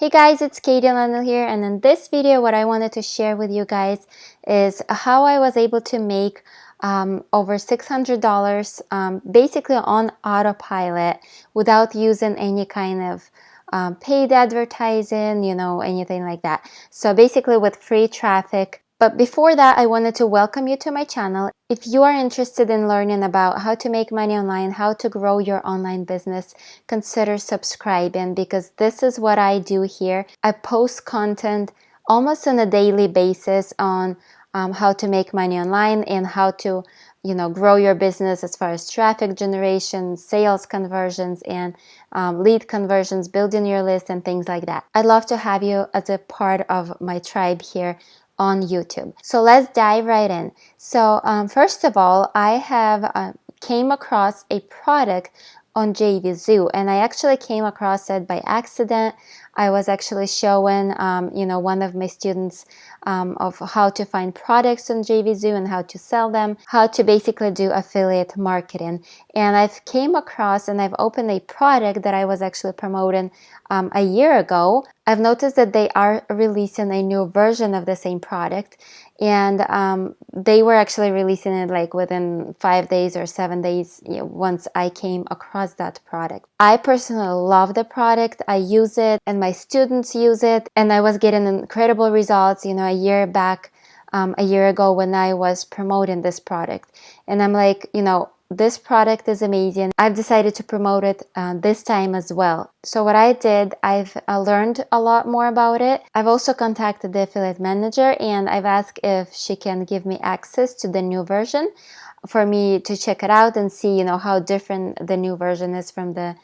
Hey guys, it's Katie and Lendel here, and in this video what I wanted to share with you guys is how I was able to make over $600 basically on autopilot without using any kind of paid advertising, anything like that. So basically with free traffic. But before that, I wanted to welcome you to my channel. If you are interested in learning about how to make money online, how to grow your online business, consider subscribing because this is what I do here. I post content almost on a daily basis on how to make money online and how to grow your business as far as traffic generation, sales conversions, and lead conversions, building your list, and things like that. I'd love to have you as a part of my tribe here on YouTube. So let's dive right in. So first of all, I have came across a product on JVZoo, and I actually came across it by accident. I was actually showing one of my students of how to find products on JVZoo and how to sell them, how to basically do affiliate marketing. And I've came across and I've opened a product that I was actually promoting a year ago. I've noticed that they are releasing a new version of the same product, and they were actually releasing it like within 5 days or 7 days once I came across that product. I personally love the product. I use it and my students use it, and I was getting incredible results a year ago when I was promoting this product. And I'm like, this product is amazing. I've decided to promote it this time as well. So what I did, I've learned a lot more about it. I've also contacted the affiliate manager and I've asked if she can give me access to the new version for me to check it out and see, how different the new version is from the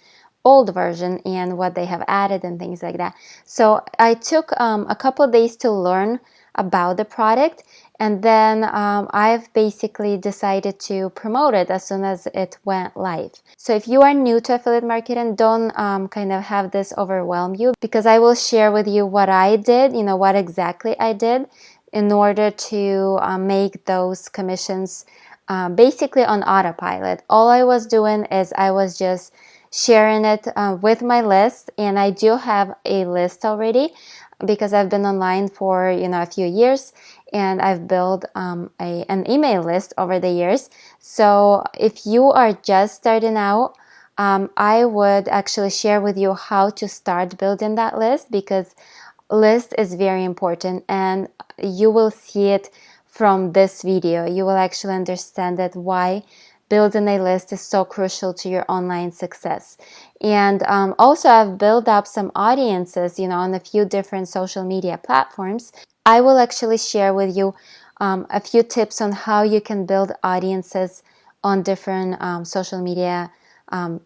old version and what they have added and things like that. So I took a couple of days to learn about the product, and then I've basically decided to promote it as soon as it went live. So if you are new to affiliate marketing, don't kind of have this overwhelm you, because I will share with you what I did, what exactly I did in order to make those commissions basically on autopilot. All I was doing is I was just sharing it with my list, and I do have a list already because I've been online for a few years, and I've built an email list over the years. So if you are just starting out, I would actually share with you how to start building that list, because list is very important, and you will see it from this video. You will actually understand that why building a list is so crucial to your online success. And also I've built up some audiences, on a few different social media platforms. I will actually share with you a few tips on how you can build audiences on different social media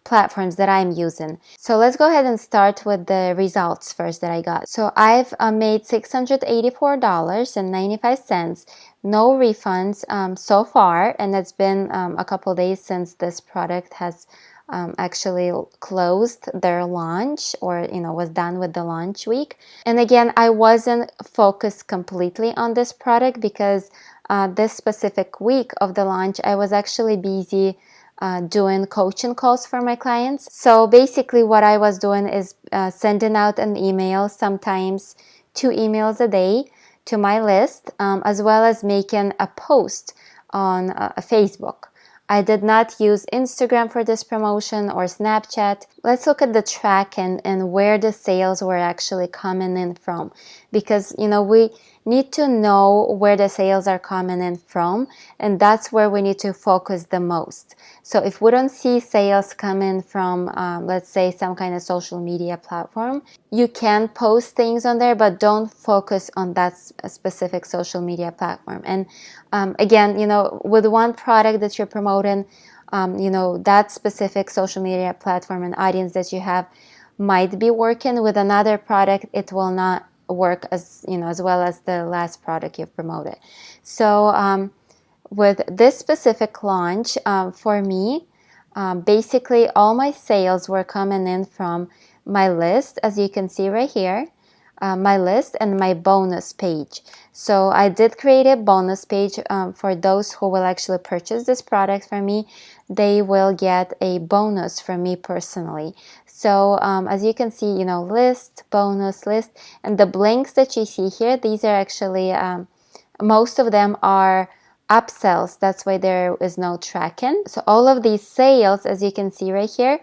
platforms that I'm using. So let's go ahead and start with the results first that I got. So I've made $684.95, no refunds so far, and it's been a couple days since this product has actually closed their launch, or was done with the launch week. And again, I wasn't focused completely on this product because this specific week of the launch I was actually busy doing coaching calls for my clients. So basically what I was doing is sending out an email, sometimes 2 emails a day to my list, as well as making a post on Facebook. I did not use Instagram for this promotion or Snapchat. Let's look at the track and where the sales were actually coming in from, because we need to know where the sales are coming in from, and that's where we need to focus the most. So if we don't see sales coming from let's say some kind of social media platform, you can post things on there, but don't focus on that specific social media platform. And again, with one product that you're promoting, that specific social media platform and audience that you have might be working. With another product, it will not work as well as the last product you've promoted. So with this specific launch, for me, basically all my sales were coming in from my list, as you can see right here, my list and my bonus page. So I did create a bonus page for those who will actually purchase this product from me. they will get a bonus from me personally. So as you can see, list, bonus, list, and the blinks that you see here, these are actually, most of them are upsells. That's why there is no tracking. So all of these sales, as you can see right here,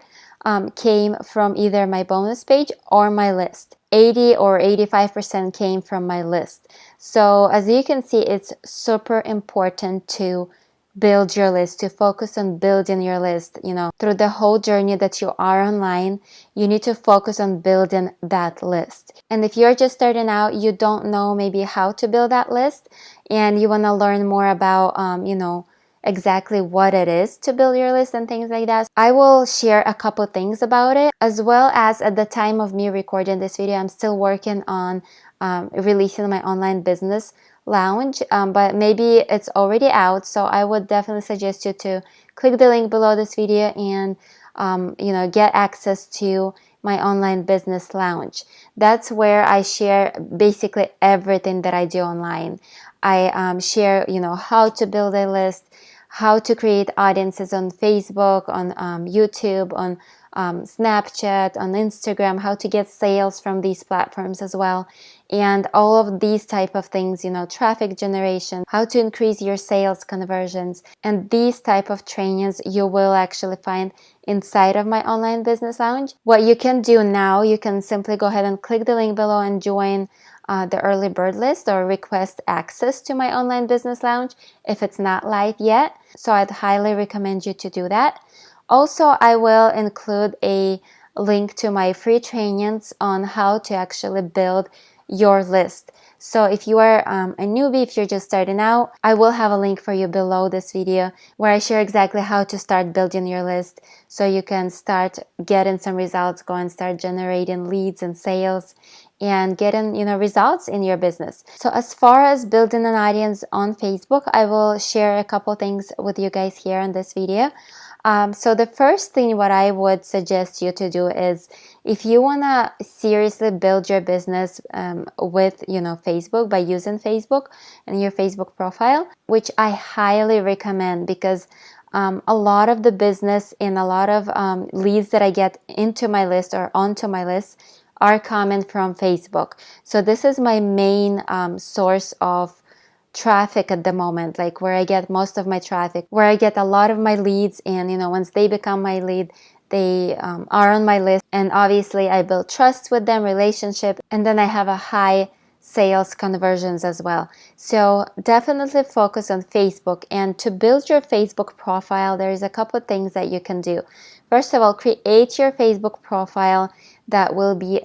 came from either my bonus page or my list. 80 or 85% came from my list. So as you can see, it's super important to build your list, to focus on building your list. Through the whole journey that you are online, you need to focus on building that list. And if you're just starting out, you don't know maybe how to build that list, and you want to learn more about, exactly what it is to build your list and things like that, I will share a couple things about it, as well as at the time of me recording this video, I'm still working on releasing my online business lounge, but maybe it's already out. So I would definitely suggest you to click the link below this video and get access to my online business lounge. That's where I share basically everything that I do online. I share how to build a list, how to create audiences on Facebook, on YouTube, on Snapchat, on Instagram, how to get sales from these platforms as well, and all of these type of things, traffic generation, how to increase your sales conversions, and these type of trainings you will actually find inside of my online business lounge. What you can do now, you can simply go ahead and click the link below and join the early bird list or request access to my online business lounge if it's not live yet. So I'd highly recommend you to do that. Also, I will include a link to my free trainings on how to actually build your list. So if you are a newbie, if you're just starting out, I will have a link for you below this video where I share exactly how to start building your list so you can start getting some results, go and start generating leads and sales and getting results in your business. So as far as building an audience on Facebook, I will share a couple things with you guys here in this video. So the first thing what I would suggest you to do is, if you want to seriously build your business with Facebook, by using Facebook and your Facebook profile, which I highly recommend, because a lot of the business and a lot of leads that I get into my list or onto my list are coming from Facebook. So this is my main source of traffic at the moment, like where I get most of my traffic, where I get a lot of my leads, and once they become my lead, they are on my list, and obviously I build trust with them, relationship, and then I have a high sales conversions as well. So definitely focus on Facebook. And to build your Facebook profile, there's a couple of things that you can do. First of all, create your Facebook profile that will be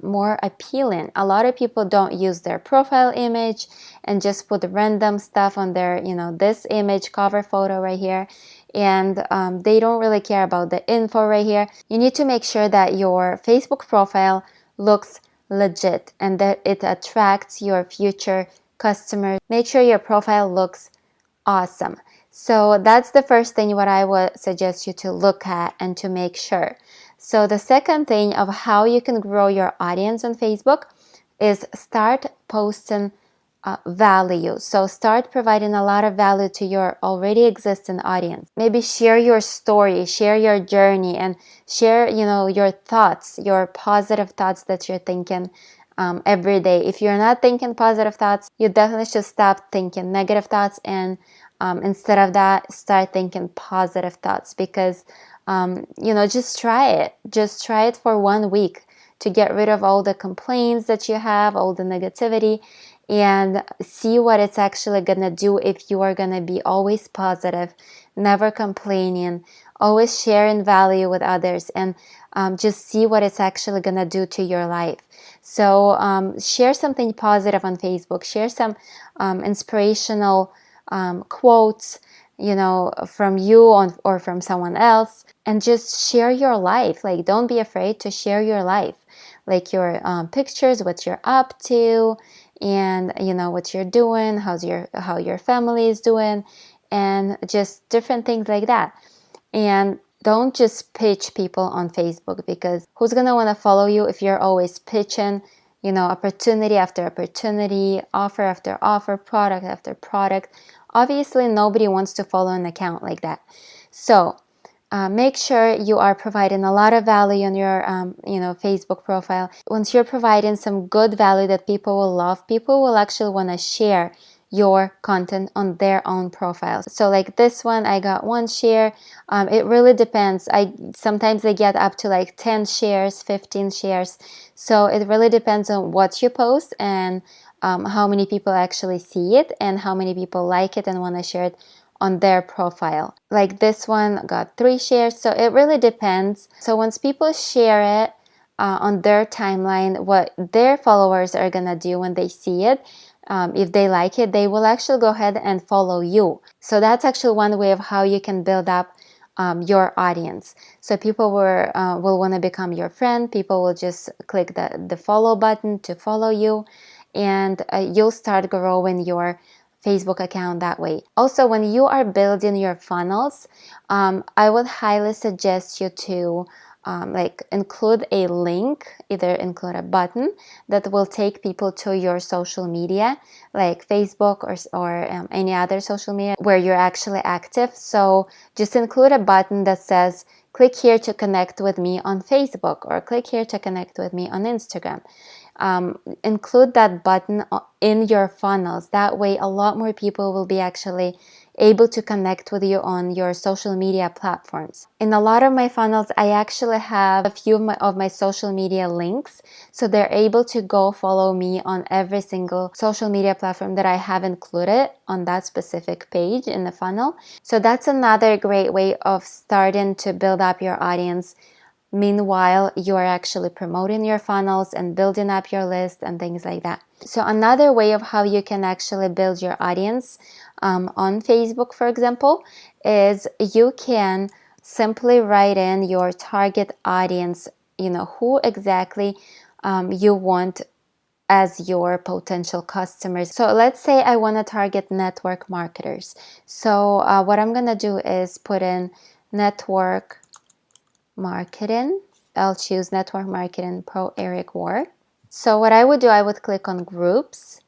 more appealing. A lot of people don't use their profile image and just put random stuff on their, this image cover photo right here. And they don't really care about the info right here. You need to make sure that your Facebook profile looks legit and that it attracts your future customers. Make sure your profile looks awesome. So that's the first thing what I would suggest you to look at and to make sure. So the second thing of how you can grow your audience on Facebook is start posting value. So start providing a lot of value to your already existing audience. Maybe share your story, share your journey, and share, your thoughts, your positive thoughts that you're thinking every day. If you're not thinking positive thoughts, you definitely should stop thinking negative thoughts, and instead of that, start thinking positive thoughts, because just try it. Just try it for 1 week to get rid of all the complaints that you have, all the negativity, and see what it's actually gonna do if you are gonna be always positive, never complaining, always sharing value with others, and just see what it's actually gonna do to your life. So share something positive on Facebook, share some inspirational quotes, from you or from someone else, and just share your life. Like, don't be afraid to share your life, like your pictures, what you're up to, and what you're doing, how your family is doing, and just different things like that. And don't just pitch people on Facebook, because who's gonna want to follow you if you're always pitching opportunity after opportunity, offer after offer, product after product? Obviously nobody wants to follow an account like that. So Make sure you are providing a lot of value on your Facebook profile. Once you're providing some good value that people will love, people will actually want to share your content on their own profiles. So like this one, I got 1 share. It really depends. Sometimes I get up to like 10 shares, 15 shares. So it really depends on what you post and how many people actually see it and how many people like it and want to share it on their profile. Like this one got 3 shares, so it really depends. So once people share it on their timeline, what their followers are gonna do when they see it, if they like it, they will actually go ahead and follow you. So that's actually one way of how you can build up your audience. So people will want to become your friend. People will just click the follow button to follow you, and you'll start growing your Facebook account that way. Also, when you are building your funnels, I would highly suggest you to include a link, either include a button that will take people to your social media, like Facebook or any other social media where you're actually active. So just include a button that says, click here to connect with me on Facebook, or click here to connect with me on Instagram. Include that button in your funnels. That way a lot more people will be actually able to connect with you on your social media platforms. In a lot of my funnels, I actually have a few of my social media links, so they're able to go follow me on every single social media platform that I have included on that specific page in the funnel. So that's another great way of starting to build up your audience. Meanwhile, you are actually promoting your funnels and building up your list and things like that. So another way of how you can actually build your audience on Facebook, for example, is you can simply write in your target audience, who exactly you want as your potential customers. So let's say I want to target network marketers. So what I'm going to do is put in network marketing. I'll choose network marketing pro Eric Ward. So what I would do, I would click on groups.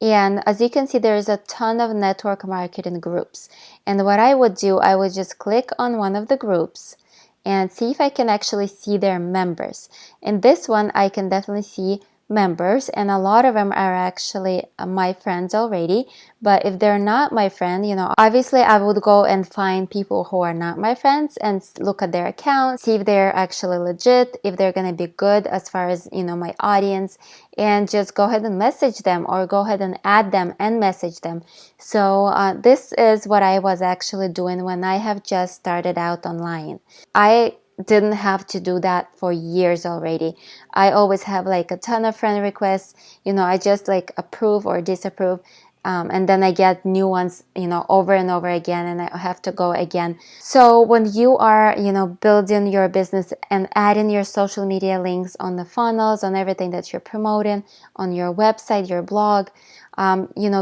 And as you can see, there's a ton of network marketing groups. And what I would do, I would just click on one of the groups and see if I can actually see their members. In this one, I can definitely see members, and a lot of them are actually my friends already. But if they're not my friend, obviously I would go and find people who are not my friends and look at their accounts, see if they're actually legit, if they're going to be good as far as my audience, and just go ahead and message them, or go ahead and add them and message them. So this is what I was actually doing when I have just started out online. I didn't have to do that for years already. I always have like a ton of friend requests. I just like approve or disapprove. And then I get new ones, over and over again, and I have to go again. So when you are, building your business and adding your social media links on the funnels, on everything that you're promoting, on your website, your blog,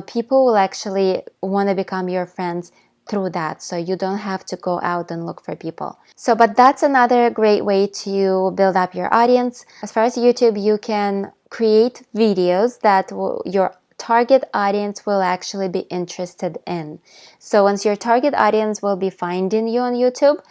people will actually want to become your friends through that. So you don't have to go out and look for people. But that's another great way to build up your audience. As far as YouTube, you can create videos that your target audience will actually be interested in. So once your target audience will be finding you on YouTube,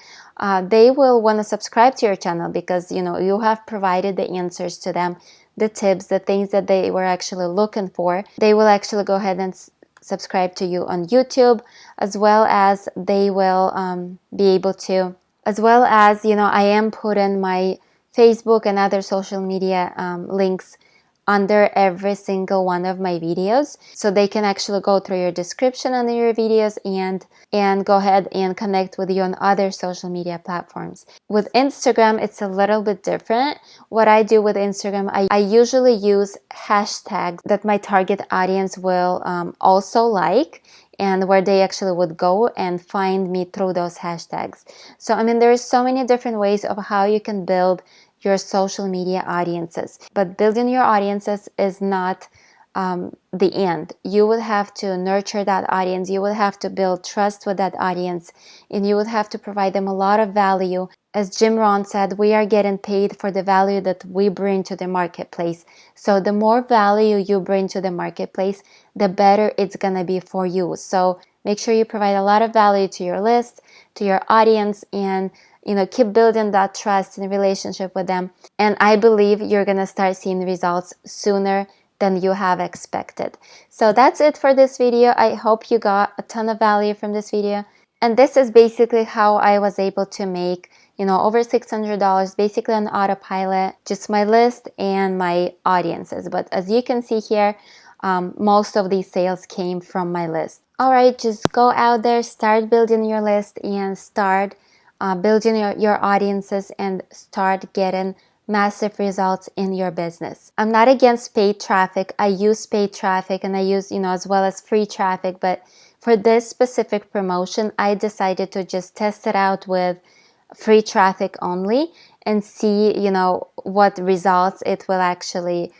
they will want to subscribe to your channel because you have provided the answers to them, the tips, the things that they were actually looking for. They will actually go ahead and subscribe to you on YouTube, as well as they will be able to, as well as I am putting my Facebook and other social media links under every single one of my videos, so they can actually go through your description under your videos and go ahead and connect with you on other social media platforms. With Instagram, it's a little bit different. What I do with Instagram, I usually use hashtags that my target audience will also like, and where they actually would go and find me through those hashtags. So there's so many different ways of how you can build your social media audiences. But building your audiences is not the end. You will have to nurture that audience. You will have to build trust with that audience, and you will have to provide them a lot of value. As Jim Rohn said, we are getting paid for the value that we bring to the marketplace. So the more value you bring to the marketplace, the better it's going to be for you. So Make sure you provide a lot of value to your list, to your audience, and keep building that trust and relationship with them. And I believe you're gonna start seeing results sooner than you have expected. So that's it for this video. I hope you got a ton of value from this video. And this is basically how I was able to make over $600 basically on autopilot, just my list and my audiences. But as you can see here, most of these sales came from my list. All right, just go out there, start building your list, and start building your audiences, and start getting massive results in your business. I'm not against paid traffic. I use paid traffic, and I use, as well as free traffic. But for this specific promotion, I decided to just test it out with free traffic only and see, what results it will actually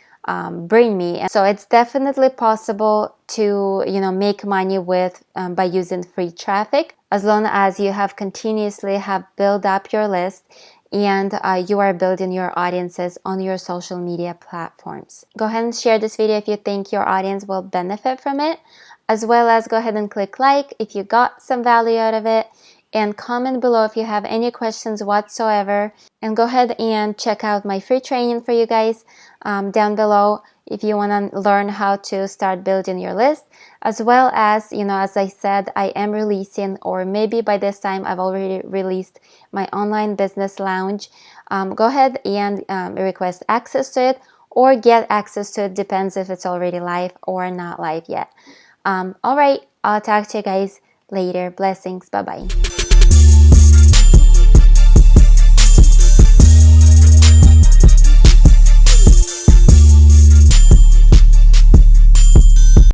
bring me. And so it's definitely possible to, make money with by using free traffic, as long as you have continuously built up your list and you are building your audiences on your social media platforms. Go ahead and share this video if you think your audience will benefit from it, as well as go ahead and click like if you got some value out of it, and comment below if you have any questions whatsoever. And go ahead and check out my free training for you guys down below if you want to learn how to start building your list, as well as, as I said, I am releasing, or maybe by this time I've already released, my online business lounge. Go ahead and request access to it, or get access to it, depends if it's already live or not live yet. All right, I'll talk to you guys later. Blessings. Bye-bye.